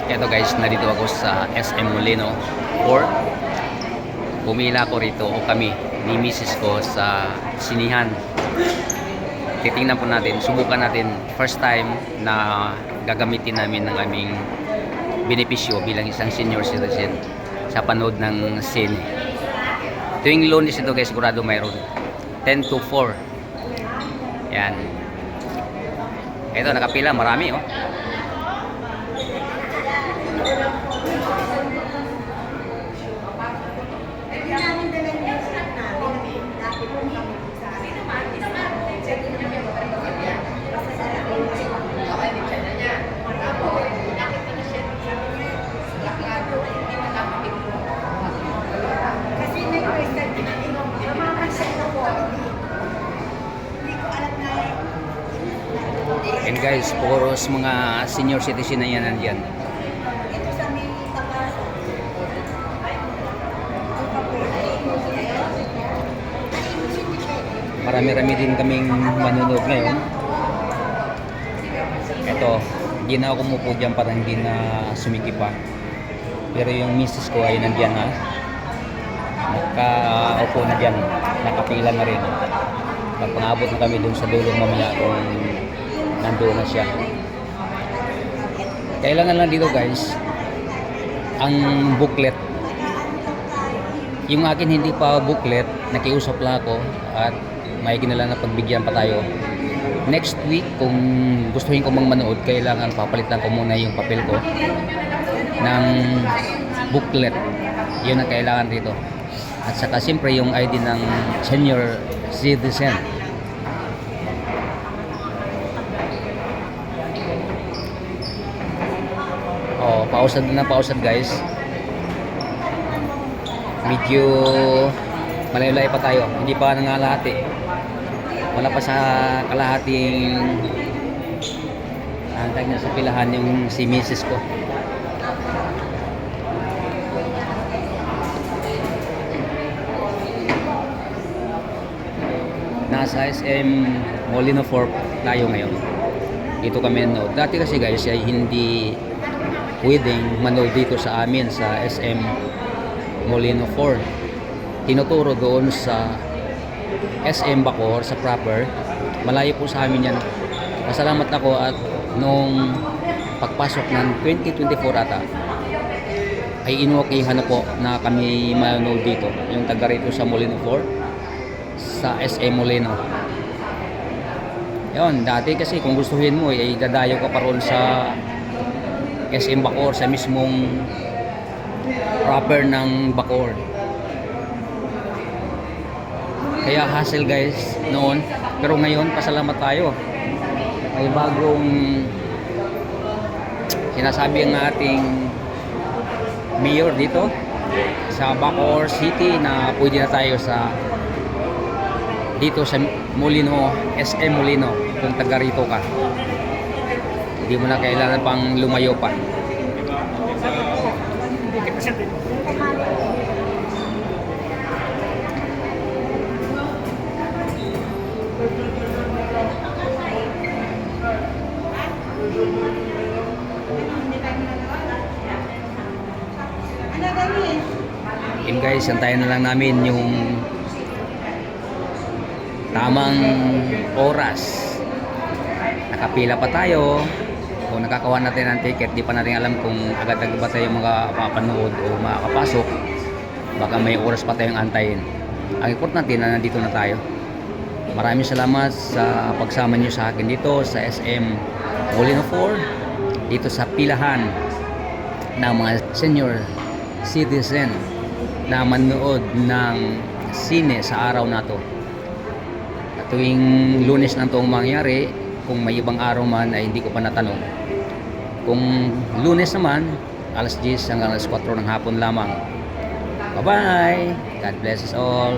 Eto guys, narito ako sa SM Molino 4. Pumila ko rito o kami ni Mrs. ko sa sinihan. Titingnan po natin, subukan natin first time na gagamitin namin ng aming benepisyo bilang isang senior citizen sa panood ng scene. Tuwing Lunes ito guys, sigurado mayroon 10 to 4. Yan. Ito nakapila, marami oh. And guys, puros mga senior citizen na yan nandyan. Marami-rami din kaming manunod ngayon. Ito, hindi na ako umupo dyan, parang hindi na sumiki pa. Pero yung misis ko ay nandyan na. Nakaupo na dyan, nakapila na rin. Nagpangabot na kami dun sa dulo mamaya kung nandoon na siya. Kailangan lang dito guys, ang booklet. Yung akin hindi pa booklet, nakiusap lang ako at may ginalang na pagbigyan pa tayo. Next week, kung gustuhin ko mang manood, kailangan papalitan ko muna yung papel ko ng booklet. Yun ang kailangan dito. At saka siyempre yung ID ng senior citizen. Oh, pausad na pausad guys. Medyo malayo-layo pa tayo. Hindi pa nangalahati. Wala pa sa kalahating antay na sa pilahan yung si misis ko. Nasa SM Molino 4 tayo ngayon. Dito kami nanood. Dati kasi guys ay hindi pwedeng manood dito sa amin sa SM Molino 4. Tinuturo doon sa SM Bacoor sa proper. Malayo po sa amin yan. Masalamat ako at nung pagpasok ng 2024 ata ay inuokihan na po na kami manood dito. Yung taga rito sa Molino 4 sa SM Molino. Yun, dati kasi kung gustuhin mo ay dadayo ka pa ron sa SM Bacoor, sa mismong proper ng Bacoor. Kaya hassle guys noon, pero ngayon pasalamat tayo. May bagong sinasabi ang ating mayor dito sa Bacoor City na pwede na tayo sa dito sa Molino, SM Molino kung taga rito ka. Hindi mo na kailangan pang lumayo pa. And guys, antayin na lang namin yung tamang oras. Nakapila pa tayo. Kung nakakawa natin ng ticket, di pa natin alam kung agad-agad ba tayo makapanood o makakapasok. Baka may oras pa tayong antayin. Ang importante na nandito na tayo. Maraming salamat sa pagsama nyo sa akin dito sa SM Molino 4, dito sa pilahan ng mga senior citizen na manood ng sine sa araw na to. At tuwing Lunes na itong mangyari, kung may ibang araw man ay hindi ko pa natanong. Kung Lunes naman, alas 10 hanggang alas 4 ng hapon lamang. Bye bye! God bless us all!